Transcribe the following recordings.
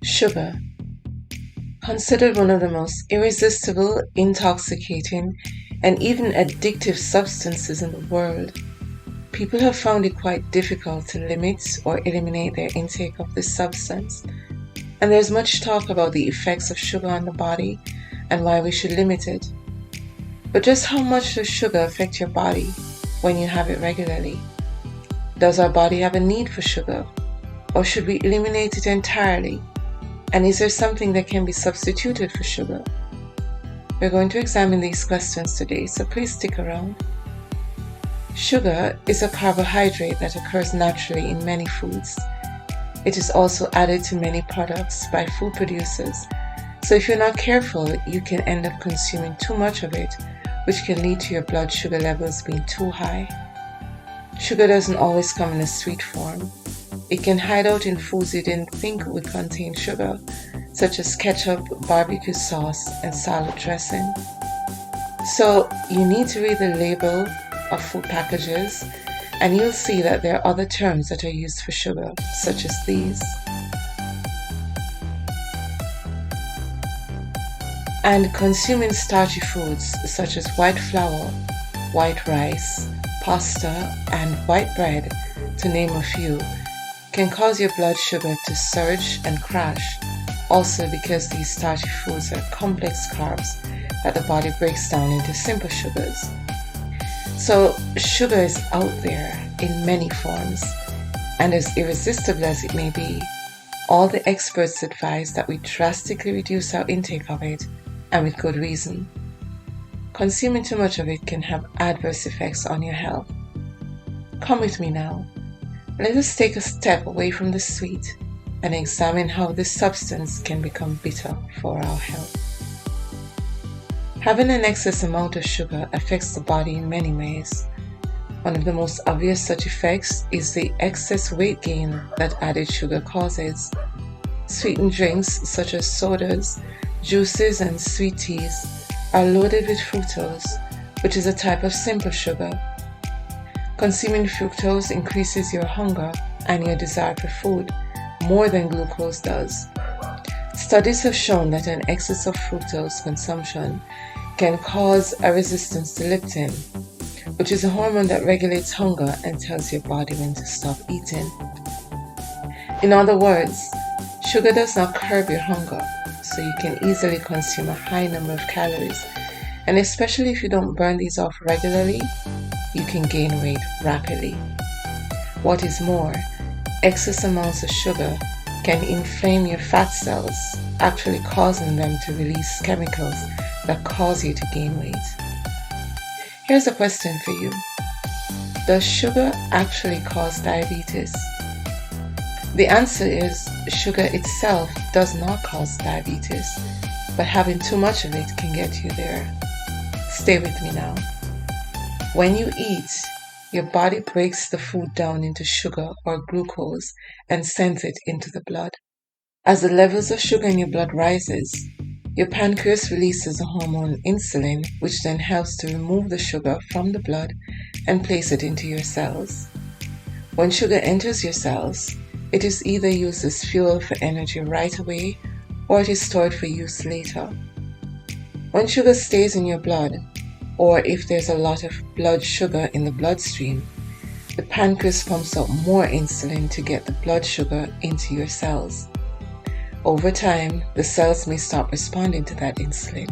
Sugar, considered one of the most irresistible, intoxicating, and even addictive substances in the world, people have found it quite difficult to limit or eliminate their intake of this substance. And there's much talk about the effects of sugar on the body and why we should limit it. But just how much does sugar affect your body when you have it regularly? Does our body have a need for sugar, or should we eliminate it entirely? And is there something that can be substituted for sugar? We're going to examine these questions today, so please stick around. Sugar is a carbohydrate that occurs naturally in many foods. It is also added to many products by food producers. So if you're not careful, you can end up consuming too much of it, which can lead to your blood sugar levels being too high. Sugar doesn't always come in a sweet form. It can hide out in foods you didn't think would contain sugar, such as ketchup, barbecue sauce, and salad dressing. So you need to read the label of food packages, and you'll see that there are other terms that are used for sugar, such as these. And consuming starchy foods such as white flour, white rice, pasta, and white bread, to name a few, can cause your blood sugar to surge and crash, also because these starchy foods are complex carbs that the body breaks down into simple sugars. So sugar is out there in many forms, and as irresistible as it may be, all the experts advise that we drastically reduce our intake of it, and with good reason. Consuming too much of it can have adverse effects on your health. Come with me now. Let us take a step away from the sweet and examine how this substance can become bitter for our health. Having an excess amount of sugar affects the body in many ways. One of the most obvious such effects is the excess weight gain that added sugar causes. Sweetened drinks such as sodas, juices, and sweet teas are loaded with fructose, which is a type of simple sugar. Consuming fructose increases your hunger and your desire for food more than glucose does. Studies have shown that an excess of fructose consumption can cause a resistance to leptin, which is a hormone that regulates hunger and tells your body when to stop eating. In other words, sugar does not curb your hunger, so you can easily consume a high number of calories, and especially if you don't burn these off regularly, you can gain weight rapidly. What is more, excess amounts of sugar can inflame your fat cells, actually causing them to release chemicals that cause you to gain weight. Here's a question for you. Does sugar actually cause diabetes? The answer is sugar itself does not cause diabetes, but having too much of it can get you there. Stay with me now. When you eat, your body breaks the food down into sugar or glucose and sends it into the blood. As the levels of sugar in your blood rises, your pancreas releases a hormone insulin, which then helps to remove the sugar from the blood and place it into your cells. When sugar enters your cells, it is either used as fuel for energy right away, or it is stored for use later. When sugar stays in your blood, or if there's a lot of blood sugar in the bloodstream, the pancreas pumps out more insulin to get the blood sugar into your cells. Over time, the cells may stop responding to that insulin.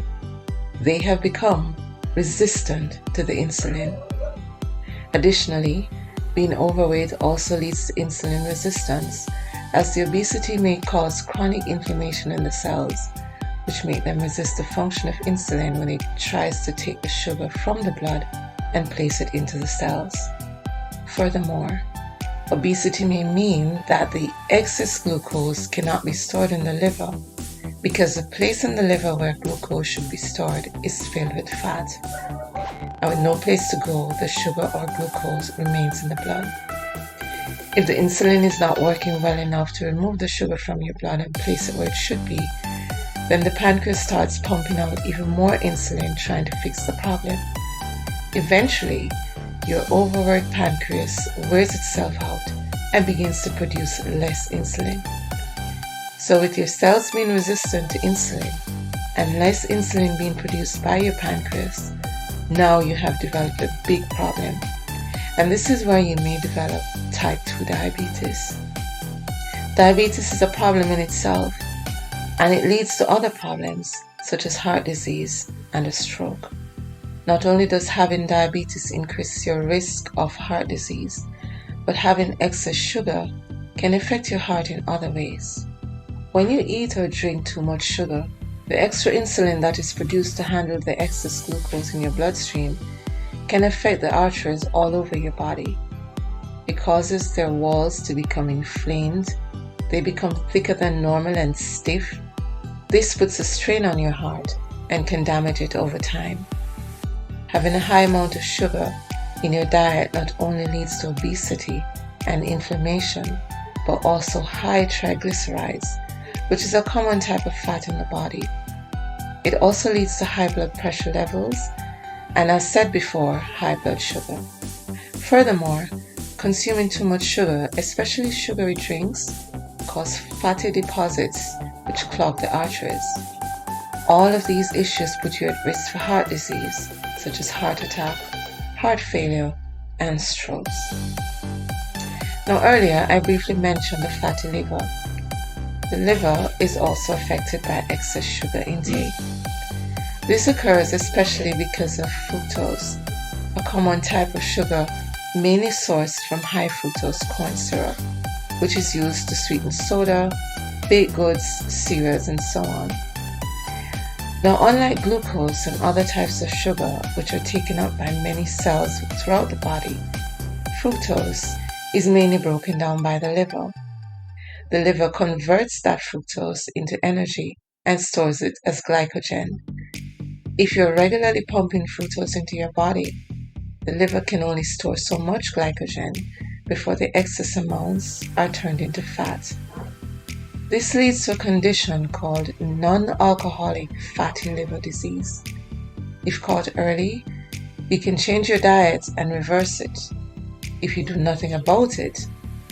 They have become resistant to the insulin. Additionally, being overweight also leads to insulin resistance, as the obesity may cause chronic inflammation in the cells, which make them resist the function of insulin when it tries to take the sugar from the blood and place it into the cells. Furthermore, obesity may mean that the excess glucose cannot be stored in the liver, because the place in the liver where glucose should be stored is filled with fat. And with no place to go, the sugar or glucose remains in the blood. If the insulin is not working well enough to remove the sugar from your blood and place it where it should be, then the pancreas starts pumping out even more insulin trying to fix the problem. Eventually, your overworked pancreas wears itself out and begins to produce less insulin. So with your cells being resistant to insulin and less insulin being produced by your pancreas, now you have developed a big problem. And this is where you may develop type 2 diabetes. Diabetes is a problem in itself, and it leads to other problems such as heart disease and a stroke. Not only does having diabetes increase your risk of heart disease, but having excess sugar can affect your heart in other ways. When you eat or drink too much sugar, the extra insulin that is produced to handle the excess glucose in your bloodstream can affect the arteries all over your body. It causes their walls to become inflamed. They become thicker than normal and stiff. This puts a strain on your heart and can damage it over time. Having a high amount of sugar in your diet not only leads to obesity and inflammation, but also high triglycerides, which is a common type of fat in the body. It also leads to high blood pressure levels and, as said before, high blood sugar. Furthermore, consuming too much sugar, especially sugary drinks, cause fatty deposits which clog the arteries. All of these issues put you at risk for heart disease, such as heart attack, heart failure, and strokes. Now earlier, I briefly mentioned the fatty liver. The liver is also affected by excess sugar intake. This occurs especially because of fructose, a common type of sugar mainly sourced from high fructose corn syrup, which is used to sweeten soda, baked goods, cereals, and so on. Now, unlike glucose and other types of sugar, which are taken up by many cells throughout the body, fructose is mainly broken down by the liver. The liver converts that fructose into energy and stores it as glycogen. If you're regularly pumping fructose into your body, the liver can only store so much glycogen before the excess amounts are turned into fat. This leads to a condition called non-alcoholic fatty liver disease. If caught early, you can change your diet and reverse it. If you do nothing about it,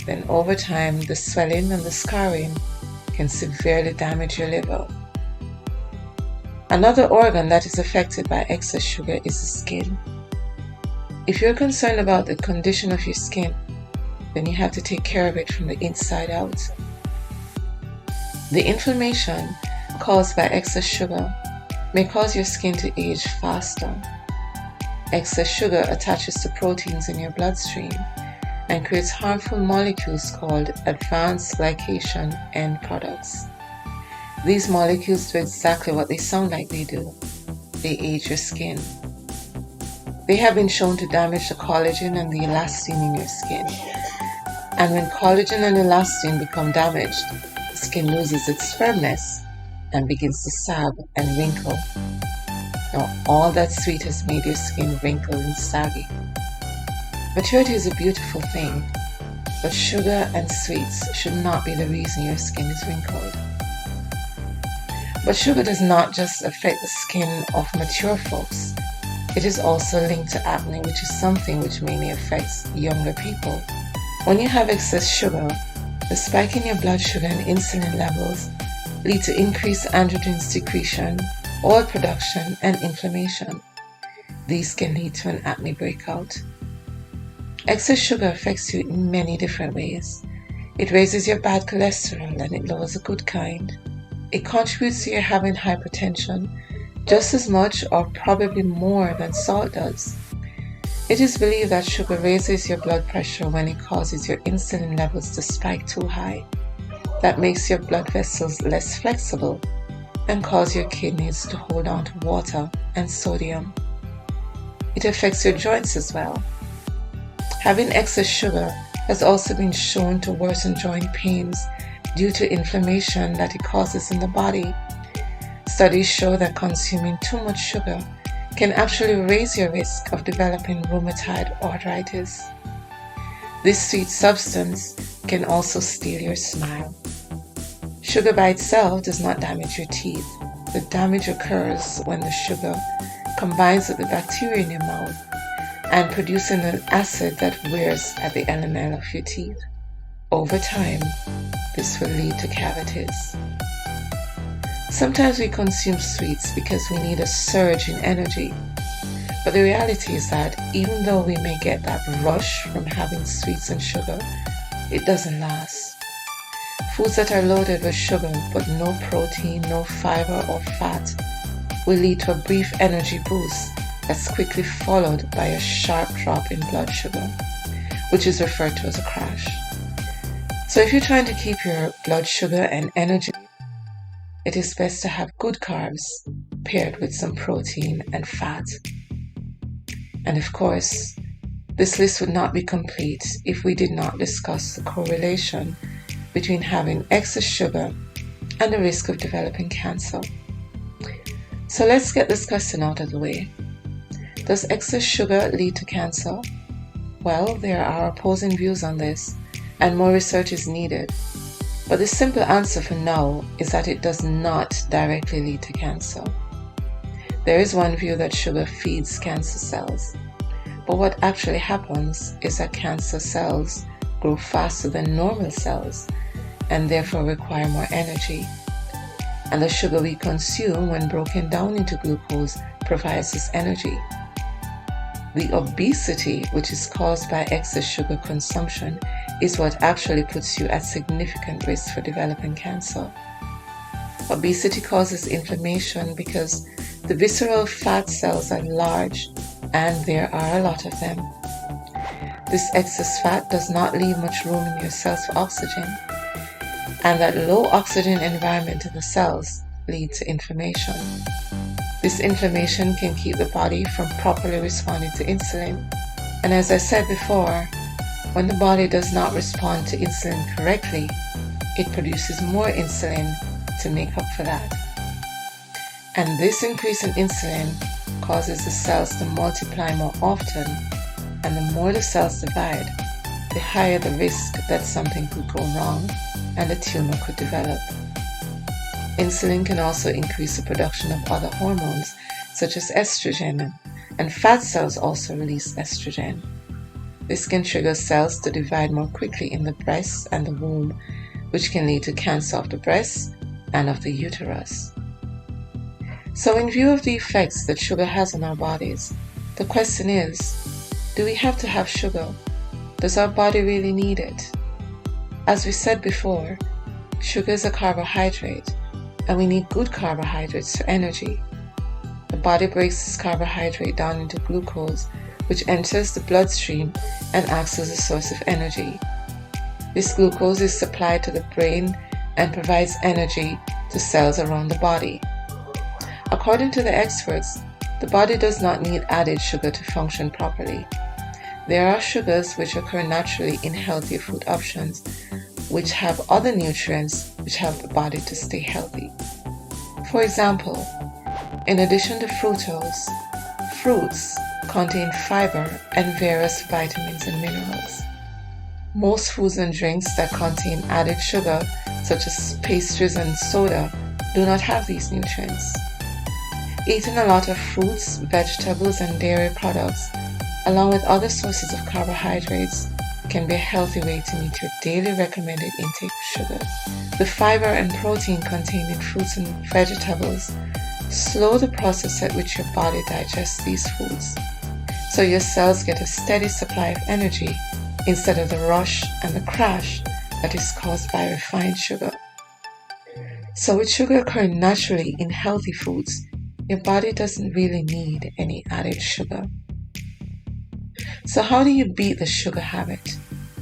then over time the swelling and the scarring can severely damage your liver. Another organ that is affected by excess sugar is the skin. If you're concerned about the condition of your skin, then you have to take care of it from the inside out. The inflammation caused by excess sugar may cause your skin to age faster. Excess sugar attaches to proteins in your bloodstream and creates harmful molecules called advanced glycation end products. These molecules do exactly what they sound like they do. They age your skin. They have been shown to damage the collagen and the elastin in your skin. And when collagen and elastin become damaged, the skin loses its firmness and begins to sag and wrinkle. Now, all that sweet has made your skin wrinkled and saggy. Maturity is a beautiful thing, but sugar and sweets should not be the reason your skin is wrinkled. But sugar does not just affect the skin of mature folks. It is also linked to acne, which is something which mainly affects younger people. When you have excess sugar, the spike in your blood sugar and insulin levels lead to increased androgen secretion, oil production, and inflammation. These can lead to an acne breakout. Excess sugar affects you in many different ways. It raises your bad cholesterol and it lowers a good kind. It contributes to your having hypertension just as much or probably more than salt does. It is believed that sugar raises your blood pressure when it causes your insulin levels to spike too high. That makes your blood vessels less flexible and cause your kidneys to hold on to water and sodium. It affects your joints as well. Having excess sugar has also been shown to worsen joint pains due to inflammation that it causes in the body. Studies show that consuming too much sugar can actually raise your risk of developing rheumatoid arthritis. This sweet substance can also steal your smile. Sugar by itself does not damage your teeth. The damage occurs when the sugar combines with the bacteria in your mouth and producing an acid that wears at the enamel of your teeth. Over time, this will lead to cavities. Sometimes we consume sweets because we need a surge in energy. But the reality is that even though we may get that rush from having sweets and sugar, it doesn't last. Foods that are loaded with sugar but no protein, no fiber or fat will lead to a brief energy boost that's quickly followed by a sharp drop in blood sugar, which is referred to as a crash. So if you're trying to keep your blood sugar and energy, it is best to have good carbs paired with some protein and fat. And of course, this list would not be complete if we did not discuss the correlation between having excess sugar and the risk of developing cancer. So let's get this question out of the way. Does excess sugar lead to cancer? Well, there are opposing views on this, and more research is needed. But the simple answer for now is that it does not directly lead to cancer. There is one view that sugar feeds cancer cells, but what actually happens is that cancer cells grow faster than normal cells and therefore require more energy. And the sugar we consume, when broken down into glucose, provides this energy. The obesity, which is caused by excess sugar consumption, is what actually puts you at significant risk for developing cancer. Obesity causes inflammation because the visceral fat cells are large and there are a lot of them. This excess fat does not leave much room in your cells for oxygen, and that low oxygen environment in the cells leads to inflammation. This inflammation can keep the body from properly responding to insulin, and as I said before, when the body does not respond to insulin correctly, it produces more insulin to make up for that. And this increase in insulin causes the cells to multiply more often, and the more the cells divide, the higher the risk that something could go wrong and a tumor could develop. Insulin can also increase the production of other hormones such as estrogen, and fat cells also release estrogen. This can trigger cells to divide more quickly in the breast and the womb, which can lead to cancer of the breast and of the uterus. So in view of the effects that sugar has on our bodies, the question is, do we have to have sugar? Does our body really need it? As we said before, sugar is a carbohydrate, and we need good carbohydrates for energy. The body breaks this carbohydrate down into glucose, which enters the bloodstream and acts as a source of energy. This glucose is supplied to the brain and provides energy to cells around the body. According to the experts, the body does not need added sugar to function properly. There are sugars which occur naturally in healthy food options, which have other nutrients which help the body to stay healthy. For example, in addition to fructose, fruits contain fiber and various vitamins and minerals. Most foods and drinks that contain added sugar, such as pastries and soda, do not have these nutrients. Eating a lot of fruits, vegetables, and dairy products, along with other sources of carbohydrates, can be a healthy way to meet your daily recommended intake of sugar. The fiber and protein contained in fruits and vegetables slow the process at which your body digests these foods, so your cells get a steady supply of energy instead of the rush and the crash that is caused by refined sugar. So with sugar occurring naturally in healthy foods, your body doesn't really need any added sugar. So how do you beat the sugar habit?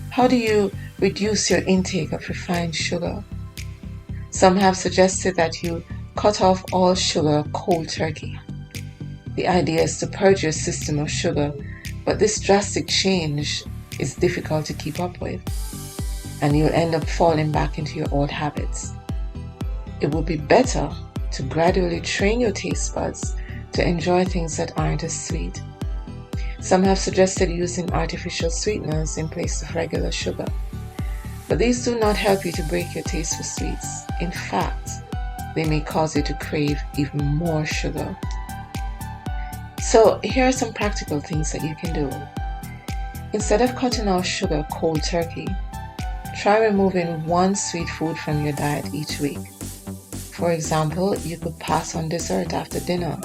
How do you reduce your intake of refined sugar? Some have suggested that you cut off all sugar cold turkey. The idea is to purge your system of sugar, but this drastic change is difficult to keep up with, and you'll end up falling back into your old habits. It would be better to gradually train your taste buds to enjoy things that aren't as sweet. Some have suggested using artificial sweeteners in place of regular sugar, but these do not help you to break your taste for sweets. In fact, they may cause you to crave even more sugar. So here are some practical things that you can do. Instead of cutting off sugar cold turkey, Try removing one sweet food from your diet each week. For example, you could pass on dessert after dinner.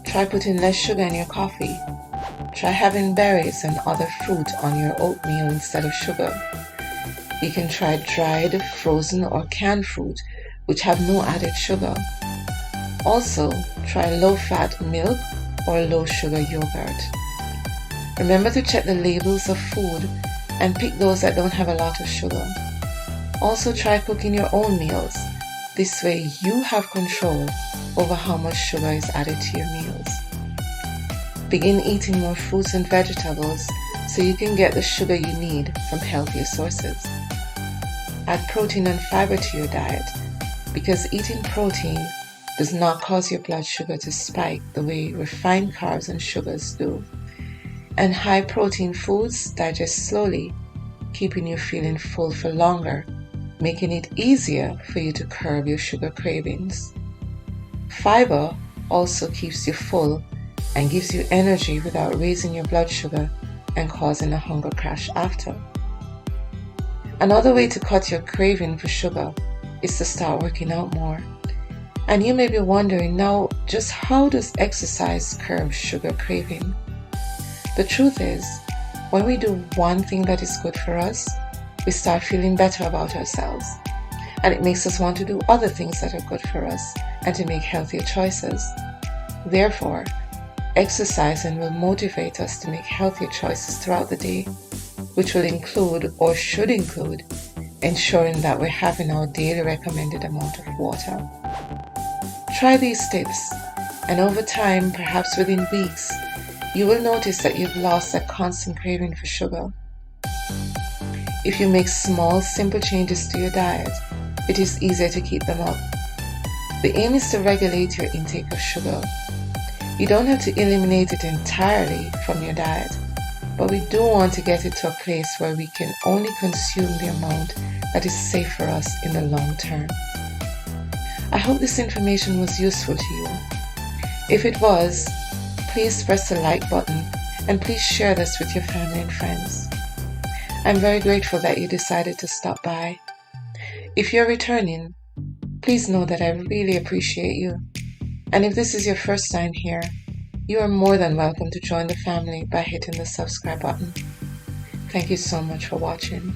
Try putting less sugar in your coffee. Try having berries and other fruit on your oatmeal instead of sugar. You can try dried, frozen, or canned fruit which have no added sugar. Also, try low-fat milk or low-sugar yogurt. Remember to check the labels of food and pick those that don't have a lot of sugar. Also, try cooking your own meals. This way you have control over how much sugar is added to your meals. Begin eating more fruits and vegetables so you can get the sugar you need from healthier sources. Add protein and fiber to your diet because eating protein does not cause your blood sugar to spike the way refined carbs and sugars do. And high protein foods digest slowly, keeping you feeling full for longer, making it easier for you to curb your sugar cravings. Fiber also keeps you full and gives you energy without raising your blood sugar and causing a hunger crash after. Another way to cut your craving for sugar is to start working out more. And you may be wondering now, just how does exercise curb sugar craving? The truth is, when we do one thing that is good for us, we start feeling better about ourselves. And it makes us want to do other things that are good for us and to make healthier choices. Therefore, exercising will motivate us to make healthier choices throughout the day, which will include or should include ensuring that we're having our daily recommended amount of water. Try these tips, and over time, perhaps within weeks, you will notice that you've lost that constant craving for sugar. If you make small, simple changes to your diet, it is easier to keep them up. The aim is to regulate your intake of sugar. You don't have to eliminate it entirely from your diet, but we do want to get it to a place where we can only consume the amount that is safe for us in the long term. I hope this information was useful to you. If it was, please press the like button and please share this with your family and friends. I'm very grateful that you decided to stop by. If you're returning, please know that I really appreciate you. And if this is your first time here, you are more than welcome to join the family by hitting the subscribe button. Thank you so much for watching.